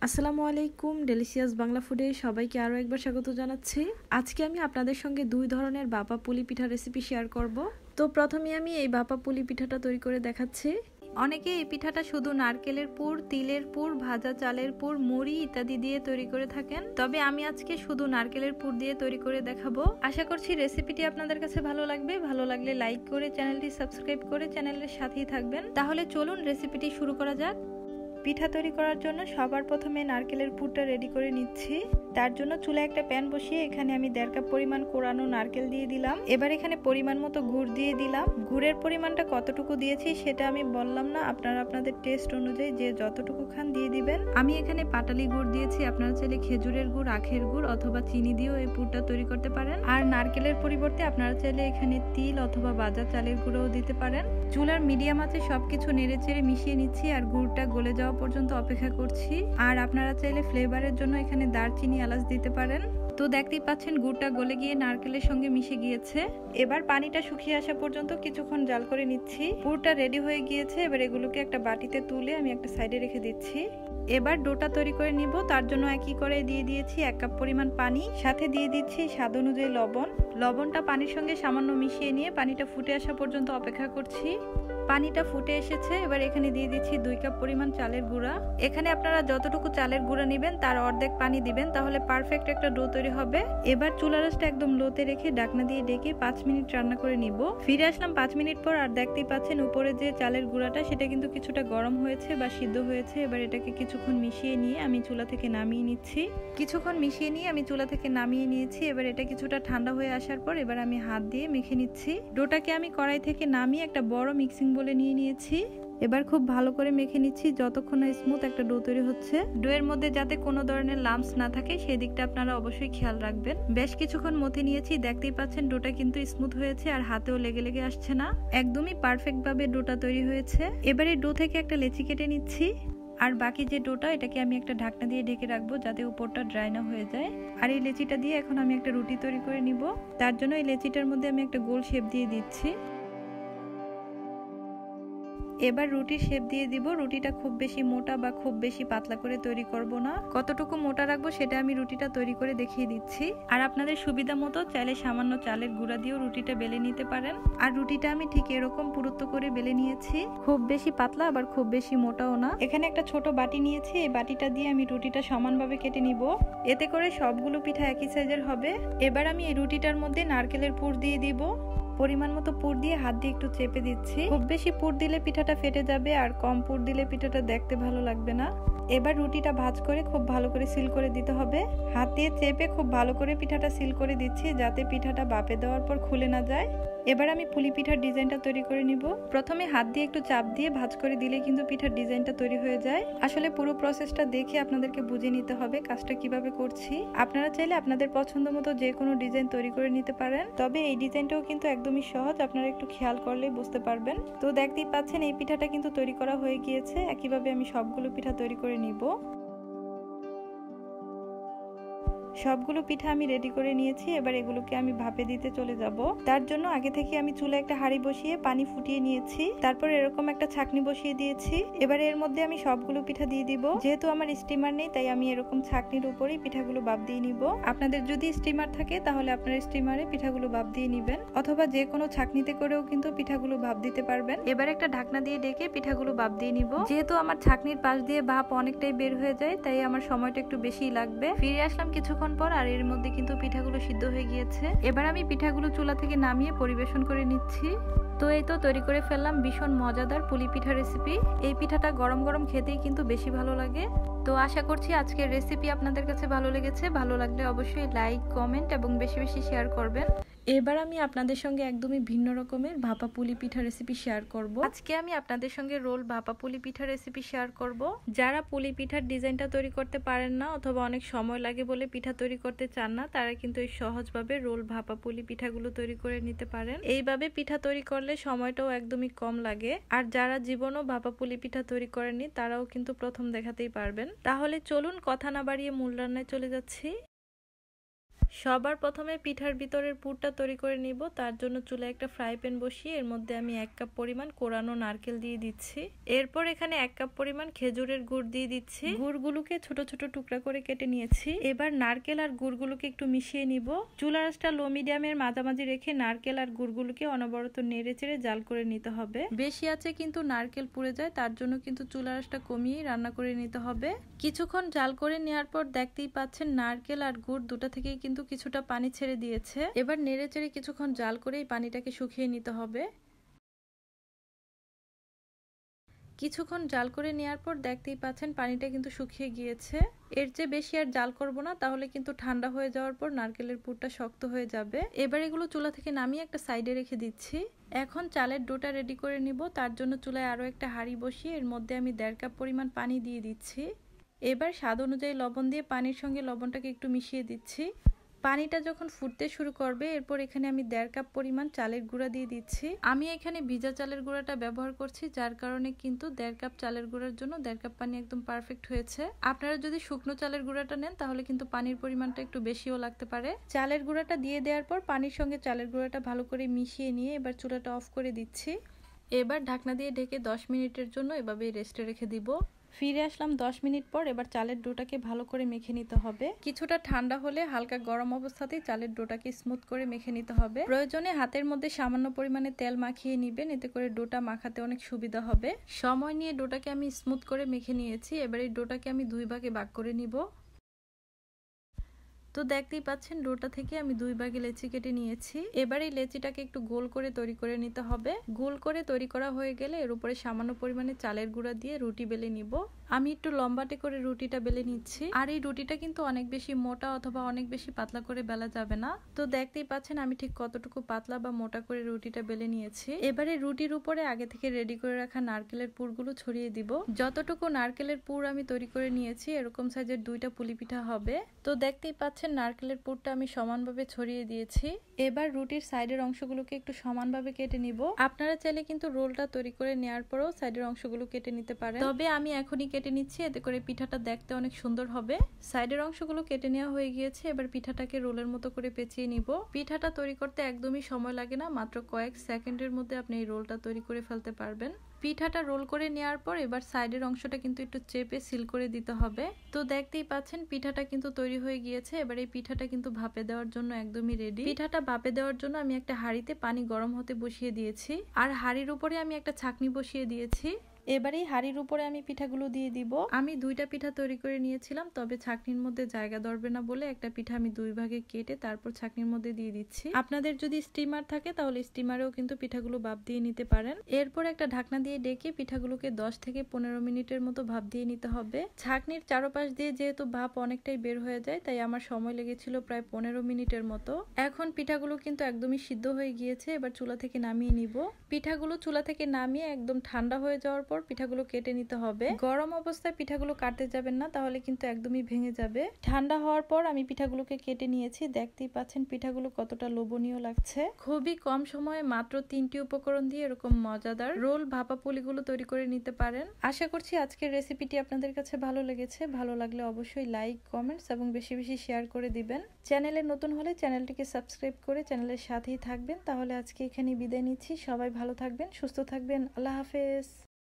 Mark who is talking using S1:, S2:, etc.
S1: আসসালামু আলাইকুম, ডেলিশিয়াস বাংলা ফুডে সবাইকে আরও একবার স্বাগত জানাচ্ছি। আজকে আমি আপনাদের সঙ্গে দুই ধরনের ভাপা পুলি পিঠা রেসিপি শেয়ার করব। তো প্রথমে আমি এই ভাপা পুলি পিঠাটা তৈরি করে দেখাচ্ছি। অনেকে এই পিঠাটা শুধু নারকেলের পুর, তিলের পুর, ভাজা চালের পুর, মুড়ি ইত্যাদি দিয়ে তৈরি করে থাকেন, তবে আমি আজকে শুধু নারকেলের পুর দিয়ে তৈরি করে দেখাবো। আশা করছি রেসিপিটি আপনাদের কাছে ভালো লাগবে। ভালো লাগলে লাইক করে চ্যানেলটি সাবস্ক্রাইব করে চ্যানেলের সাথেই থাকবেন। তাহলে চলুন রেসিপিটি শুরু করা যাক। পিঠা তৈরি করার জন্য সবার প্রথমে নারকেলের পুরটা রেডি করে নিচ্ছি। তার জন্য চুলায় একটা প্যান বসিয়ে এখানে আমি 1.5 কাপ পরিমাণ কোরানো নারকেল দিয়ে দিলাম। এবার এখানে পরিমাণ মতো গুড় দিয়ে দিলাম। গুড়ের পরিমাণটা কতটুকু দিয়েছি সেটা আমি বললাম না, আপনারা আপনাদের টেস্ট অনুযায়ী যে যতটুকু খান দিয়ে দিবেন। আমি এখানে পাটালি গুড় দিয়েছি, আপনারা চাইলে খেজুরের গুড়, আখের গুড় অথবা চিনি দিয়েও এই পুরটা তৈরি করতে পারেন। আর নারকেলের পরিবর্তে আপনারা চাইলে এখানে তিল অথবা ভাজা চালের গুঁড়োও দিতে পারেন। চুলার মিডিয়াম আঁচে সবকিছু নেড়েচেড়ে মিশিয়ে নিচ্ছি আর গুড়টা গলে যাওয়া পর্যন্ত অপেক্ষা করছি। আর আপনারা চাইলে ফ্লেভারের জন্য এখানে দারচিনি, এলাচ দিতে পারেন। তো দেখতেই পাচ্ছেন গুড়টা গলে গিয়ে নারকেলের সঙ্গে মিশে গিয়েছে। এবার পানিটা শুকিয়ে আসা পর্যন্ত কিছুক্ষণ জাল করে নিচ্ছি। পুরটা রেডি হয়ে গিয়েছে। এবার এগুলোকে একটা বাটিতে তুলে আমি একটা সাইডে রেখে দিচ্ছি। এবার ডোটা তৈরি করে নিব। তার জন্য একই করে দিয়ে দিয়েছি 1 কাপ পরিমাণ পানি, সাথে দিয়ে দিচ্ছি স্বাদ অনুযায়ী লবণ। লবণটা পানির সঙ্গে সামান্য মিশিয়ে নিয়ে পানিটা ফুটে আসা পর্যন্ত অপেক্ষা করছি। পানিটা ফুটে এসেছে। এবার এখানে দিয়ে দিচ্ছি 2 কাপ পরিমাণ চালের গুঁড়া। এখানে আপনারা যতটুকু চালের গুঁড়া নেবেন তার অর্ধেক পানি দিবেন, তাহলে পারফেক্ট একটা ডো তৈরি হবে। এবার চুলার আঁচটা একদম লোতে রেখে ঢাকনা দিয়ে ঢেকে 5 মিনিট রান্না করে নিব। ফিরে আসলাম 5 মিনিট পর। আর দেখতেই পাচ্ছেন উপরে যে চালের গুঁড়াটা সেটা কিন্তু কিছুটা গরম হয়েছে বা সিদ্ধ হয়েছে। এবার এটাকে কিছুক্ষণ মিশিয়ে নিয়ে আমি চুলা থেকে নামিয়ে নিচ্ছি। এবার এটা কিছুটা ঠান্ডা হয়ে আসার পর এবার আমি হাত দিয়ে মেখে নিচ্ছি। ডোটাকে আমি কড়াই থেকে নামিয়ে একটা বড় মিক্সিং বলে নিয়ে নিয়েছি। এবার খুব ভালো করে মেখে নিচ্ছি যতক্ষণ না স্মুথ একটা ডো তৈরি হচ্ছে। ডোয়ের মধ্যে যাতে কোনো ধরনের লাম্পস না থাকে সেই দিকটা আপনারা অবশ্যই খেয়াল রাখবেন। বেশ কিছুক্ষণ মথে নিয়েছি। দেখতেই পাচ্ছেন ডোটা কিন্তু স্মুথ হয়েছে আর হাতেও লেগে লেগে আসছে না। একদমই পারফেক্ট ভাবে ডোটা তৈরি হয়েছে। এবারে ডো থেকে একটা লেচি কেটে নিচ্ছি। আর বাকি যে ডোটা এটাকে আমি একটা ঢাকনা দিয়ে ঢেকে রাখবো যাতে উপরটা ড্রাই না হয়ে যায়। আর এই লেচিটা দিয়ে এখন আমি একটা রুটি তৈরি করে নিব। তার জন্য এই লেচিটার মধ্যে আমি একটা গোল শেপ দিয়ে দিচ্ছি। এবার রুটির শেপ দিয়ে দিব। রুটিটা খুব বেশি মোটা বা খুব বেশি পাতলা করে তৈরি করব না, কতটুকু মোটা রাখবো সেটা আমি রুটিটা তৈরি করে দেখিয়ে দিচ্ছি। আর আপনাদের সুবিধা মতো চাইলে সামান্য চালের গুঁড়া দিয়েও রুটিটা বেলে নিতে পারেন। আর রুটিটা আমি ঠিক এরকম পুরুত্ব করে বেলে নিয়েছি, খুব বেশি পাতলা আবার খুব বেশি মোটাও না। এখানে একটা ছোট বাটি নিয়েছি, এই বাটিটা দিয়ে আমি রুটিটা সমানভাবে কেটে নিব। এতে করে সবগুলো পিঠা একই সাইজের হবে। এবার আমি এই রুটিটার মধ্যে নারকেলের পুর দিয়ে দিব। পরিমাণ মতো পুর দিয়ে হাত দিয়ে একটু চেপে দিচ্ছি। খুব বেশি পুর দিলে পিঠাটা ফেটে যাবে আর কম পুর দিলে পিঠাটা দেখতে ভালো লাগবে না। এবার রুটিটা ভাঁজ করে খুব ভালো করে সিল করে দিতে হবে। হাত দিয়ে চেপে খুব ভালো করে পিঠাটা সিল করে দিচ্ছি যাতে পিঠাটা বাপে দেওয়ার পর খুলে না যায়। এবার আমি পুলি পিঠার ডিজাইনটা তৈরি করে নিব। প্রথমে হাত দিয়ে একটু চাপ দিয়ে ভাঁজ করে দিলে কিন্তু পিঠার ডিজাইনটা তৈরি হয়ে যায়। আসলে পুরো প্রসেসটা দেখে আপনাদেরকে বুঝে নিতে হবে কাজটা কিভাবে করছি। আপনারা চাইলে আপনাদের পছন্দ মতো যে কোনো ডিজাইন তৈরি করে নিতে পারেন, তবে এই ডিজাইনটাও কিন্তু একদমই সহজ, আপনারা একটু খেয়াল করলেই বুঝতে পারবেন। তো দেখতেই পাচ্ছেন এই পিঠাটা কিন্তু তৈরি করা হয়ে গিয়েছে। একইভাবে আমি সবগুলো পিঠা তৈরি করে নিব। সবগুলো পিঠা আমি রেডি করে নিয়েছি। এবার এগুলোকে আমি ভাপে দিতে চলে যাব। তার জন্য আগে থেকে আমি চুলায় একটা হাঁড়ি বসিয়ে পানি ফুটিয়ে নিয়েছি। তারপর এরকম একটা ছাঁকনি বসিয়ে দিয়েছি। এবার এর মধ্যে আমি সবগুলো পিঠা দিয়ে দিব। যেহেতু আমার স্টিমার নেই তাই আমি এরকম ছাঁকনির উপরেই পিঠাগুলো ভাপ দিয়ে নিব। আপনাদের যদি স্টিমার থাকে তাহলে আপনার স্টিমারে পিঠাগুলো ভাপ দিয়ে নিবেন, অথবা যে কোনো ছাঁকনিতে করেও কিন্তু পিঠাগুলো ভাপ দিতে পারবেন। এবার একটা ঢাকনা দিয়ে ঢেকে পিঠাগুলো ভাপ দিয়ে নিব। যেহেতু আমার ছাঁকনির পাশ দিয়ে ভাপ অনেকটাই বের হয়ে যায় তাই আমার সময়টা একটু বেশিই লাগবে। ফিরে আসলাম কিছুক্ষণ পর আর এর মধ্যে কিন্তু পিঠাগুলো সিদ্ধ হয়ে গিয়েছে। এবার আমি পিঠাগুলো চুলা থেকে নামিয়ে পরিবেশন করে নিচ্ছি। তো এই তো তৈরি করে ফেললাম ভীষণ মজাদার পুলি পিঠা রেসিপি। এই পিঠাটা গরম গরম খেতেই কিন্তু বেশি ভালো লাগে। তো আশা করছি আজকের রেসিপি আপনাদের কাছে ভালো লেগেছে। ভালো লাগলে অবশ্যই লাইক, কমেন্ট এবং বেশি বেশি শেয়ার করবেন। এবার আমি আপনাদের সঙ্গে একদমই ভিন্ন রকমের ভাপা পুলি পিঠা রেসিপি শেয়ার করব। আজকে আমি আপনাদের সঙ্গে রোল ভাপা পুলি পিঠা রেসিপি শেয়ার করব। যারা পুলি পিঠার ডিজাইনটা তৈরি করতে পারেন না অথবা অনেক সময় লাগে বলে পিঠা তৈরি করতে চান না, তারা কিন্তু এই সহজভাবে রোল ভাপা পুলি পিঠাগুলো তৈরি করে নিতে পারেন। এইভাবে পিঠা তৈরি করলে সময়টাও একদমই কম লাগে। আর যারা জীবনও ভাপা পুলি পিঠা তৈরি করেননি তারাও কিন্তু প্রথম দেখাতেই পারবেন। তাহলে চলুন কথা না বাড়িয়ে মূল রান্নায় চলে যাচ্ছি। সবার প্রথমে পিঠার ভিতরের পুরটা তৈরি করে নিব। তার জন্য চুলায় একটা ফ্রাই প্যান বসিয়ে এর মধ্যে আমি 1 কাপ পরিমাণ কোরানো নারকেল দিয়ে দিচ্ছি। এরপর এখানে 1 কাপ পরিমাণ খেজুরের গুড় দিয়ে দিচ্ছি। গুড়গুলোকে ছোট ছোট টুকরা করে কেটে নিয়েছি। এবার নারকেল আর গুড়গুলোকে একটু মিশিয়ে নিব। চুলার আঁচটা লো মিডিয়ামের মাঝামাঝি রেখে নারকেল আর গুড়গুলোকে অনবরত নেড়ে চেড়ে জাল করে নিতে হবে। বেশি আছে কিন্তু নারকেল পুড়ে যায়, তার জন্য কিন্তু চুলার আঁচটা কমিয়ে রান্না করে নিতে হবে। কিছুক্ষণ জাল করে নেওয়ার পর দেখতেই পাচ্ছেন নারকেল আর গুড় দুটা থেকেই কিন্তু কিছুটা পানি ছেড়ে দিয়েছে। এবার নেড়ে চেড়ে কিছুক্ষণ জাল করে এই পানিটাকে শুকিয়ে নিতে হবে। কিছুক্ষণ জাল করে নেওয়ার পর দেখতেই পাচ্ছেন পানিটা কিন্তু শুকিয়ে গিয়েছে। এর চেয়ে বেশি আর জাল করব না, তাহলে কিন্তু ঠান্ডা হয়ে যাওয়ার পর নারকেলের পুরটা শক্ত হয়ে যাবে। এবার এগুলো চুলা থেকে নামিয়ে একটা সাইডে রেখে দিচ্ছি। এখন চালের ডোটা রেডি করে নিব। তার জন্য চুলায় আরো একটা হাঁড়ি বসিয়ে এর মধ্যে আমি 1.5 কাপ পরিমাণ পানি দিয়ে দিচ্ছি। এবার স্বাদ অনুযায়ী লবণ দিয়ে পানির সঙ্গে লবণটাকে একটু মিশিয়ে দিচ্ছি। পানিটা যখন ফুটতে শুরু করবে এরপর এখানে আমি 1.5 কাপ পরিমাণ চালের গুঁড়া দিয়ে দিচ্ছি। আমি এখানে ভিজা চালের গুঁড়াটা ব্যবহার করছি, যার কারণে কিন্তু 1.5 কাপ চালের গুঁড়ার জন্য 1.5 কাপ পানি একদম পারফেক্ট হয়েছে। আপনারা যদি শুকনো চালের গুঁড়াটা নেন তাহলে কিন্তু পানির পরিমাণটা একটু বেশিও লাগতে পারে। চালের গুঁড়াটা দিয়ে দেওয়ার পর পানির সঙ্গে চালের গুঁড়াটা ভালো করে মিশিয়ে নিয়ে এবার চুলাটা অফ করে দিচ্ছি। এবার ঢাকনা দিয়ে ঢেকে 10 মিনিটের জন্য এভাবেই রেস্টে রেখে দিব। ফিরে আসলাম 10 মিনিট পর। এবার চালের ডোটাকে ভালো করে মেখে নিতে হবে। কিছুটা ঠান্ডা হলে হালকা গরম অবস্থাতেই চালের ডোটাকে স্মুথ করে মেখে নিতে হবে। প্রয়োজনে হাতের মধ্যে সামান্য পরিমাণে তেল মাখিয়ে নিবেন, এতে করে ডোটা মাখাতে অনেক সুবিধা হবে। সময় নিয়ে ডোটাকে আমি স্মুথ করে মেখে নিয়েছি। এবার এই ডোটাকে আমি 2 ভাগে ভাগ করে নিব। তো দেখতেই পাচ্ছেন ডোটা থেকে আমি 2 ভাগে লেচি কেটে নিয়েছি। এবার এই লেচিটাকে একটু গোল করে তৈরি করে নিতে হবে। গোল করে তৈরি করা হয়ে গেলে এর উপরে সামান্য পরিমাণে চালের গুঁড়া দিয়ে রুটি বেলে নিব। আমি একটু লম্বাটে করে রুটিটা বেলে নিচ্ছি। আর এই রুটিটা কিন্তু অনেক বেশি মোটা অথবা অনেক বেশি পাতলা করে বেলা যাবে না। তো দেখতেই পাচ্ছেন আমি ঠিক কতটুকু পাতলা বা মোটা করে রুটিটা বেলে নিয়েছি। এবারে রুটির উপরে আগে থেকে রেডি করে রাখা নারকেলের পুরগুলো ছড়িয়ে দিব। যতটুকু নারকেলের পুর আমি তৈরি করে নিয়েছি এরকম সাইজের 2টা পুলি পিঠা হবে। তো দেখতেই পাচ্ছেন নারকেলের পুরটা আমি সমানভাবে ছড়িয়ে দিয়েছি। এবার রুটির সাইডের অংশগুলোকে একটু সমানভাবে কেটে নিব। আপনারা চাইলে কিন্তু রোলটা তৈরি করে নেওয়ার পরেও সাইডের অংশগুলো কেটে নিতে পারেন, তবে আমি এখনই কেটে নিচ্ছি, এতে করে পিঠাটা দেখতে অনেক সুন্দর হবে। সাইডের অংশগুলো কেটে নেওয়া হয়ে গিয়েছে। এবার পিঠাটাকে রোলের মতো করে পেঁচিয়ে নিব। পিঠাটা তৈরি করতে একদমই সময় লাগে না, মাত্র কয়েক সেকেন্ডের মধ্যে আপনি এই রোলটা তৈরি করে ফেলতে পারবেন। পিঠাটা রোল করে নেওয়ার পর এবার সাইডের অংশটা কিন্তু একটু চেপে সিল করে দিতে হবে। তো দেখতেই পাচ্ছেন পিঠাটা কিন্তু তৈরি হয়ে গিয়েছে। এবার এই পিঠাটা কিন্তু ভাপে দেওয়ার জন্য একদমই রেডি। পিঠাটা ভাপে দেওয়ার জন্য আমি একটা হাঁড়িতে পানি গরম হতে বসিয়ে দিয়েছি, আর হাঁড়ির উপরে আমি একটা ছাঁকনি বসিয়ে দিয়েছি। এবারে হাঁড়ির উপরে আমি পিঠাগুলো দিয়ে দিব। আমি 2টা পিঠা তৈরি করে নিয়েছিলাম, তবে ছাঁকনির মধ্যে জায়গা ধরবে না বলে একটা পিঠা আমি 2 ভাগে কেটে তারপর ছাঁকনির মধ্যে দিয়ে দিচ্ছি। আপনাদের যদি স্টিমার থাকে তাহলে স্টিমারেও কিন্তু পিঠাগুলো ভাপ দিয়ে নিতে পারেন। এরপর একটা ঢাকনা দিয়ে ডেকে পিঠাগুলোকে 10 থেকে 15 মিনিটের মতো ভাপ দিয়ে নিতে হবে। ছাঁকনির চারপাশ দিয়ে যেহেতু ভাপ অনেকটাই বের হয়ে যায়, তাই আমার সময় লেগেছিল প্রায় 15 মিনিটের মতো। এখন পিঠাগুলো কিন্তু একদমই সিদ্ধ হয়ে গিয়েছে। এবার চুলা থেকে নামিয়ে নিব। পিঠাগুলো চুলা থেকে নামিয়ে একদম ঠান্ডা হয়ে যাওয়ার পর পিঠাগুলো কেটে নিতে হবে। গরম অবস্থায় পিঠাগুলো কাটতে যাবেন না, তাহলে কিন্তু একদমই ভেঙে যাবে। ঠান্ডা হওয়ার পর আমি পিঠাগুলোকে কেটে নিয়েছি। দেখতেই পাচ্ছেন পিঠাগুলো কতটা লোভনীয় লাগছে। খুবই কম সময়ে মাত্র 3টি উপকরণ দিয়ে এরকম মজাদার রোল ভাপা পুলিগুলো তৈরি করে নিতে পারেন। আশা করছি আজকের রেসিপিটি আপনাদের কাছে ভালো লেগেছে। ভালো লাগলে অবশ্যই লাইক, কমেন্টস এবং বেশি বেশি শেয়ার করে দিবেন। চ্যানেলে নতুন হলে চ্যানেলটিকে সাবস্ক্রাইব করে চ্যানেলের সাথেই থাকবেন। তাহলে আজকে এখানেই বিদায় নিচ্ছি। সবাই ভালো থাকবেন, সুস্থ থাকবেন। আল্লাহ হাফেজ।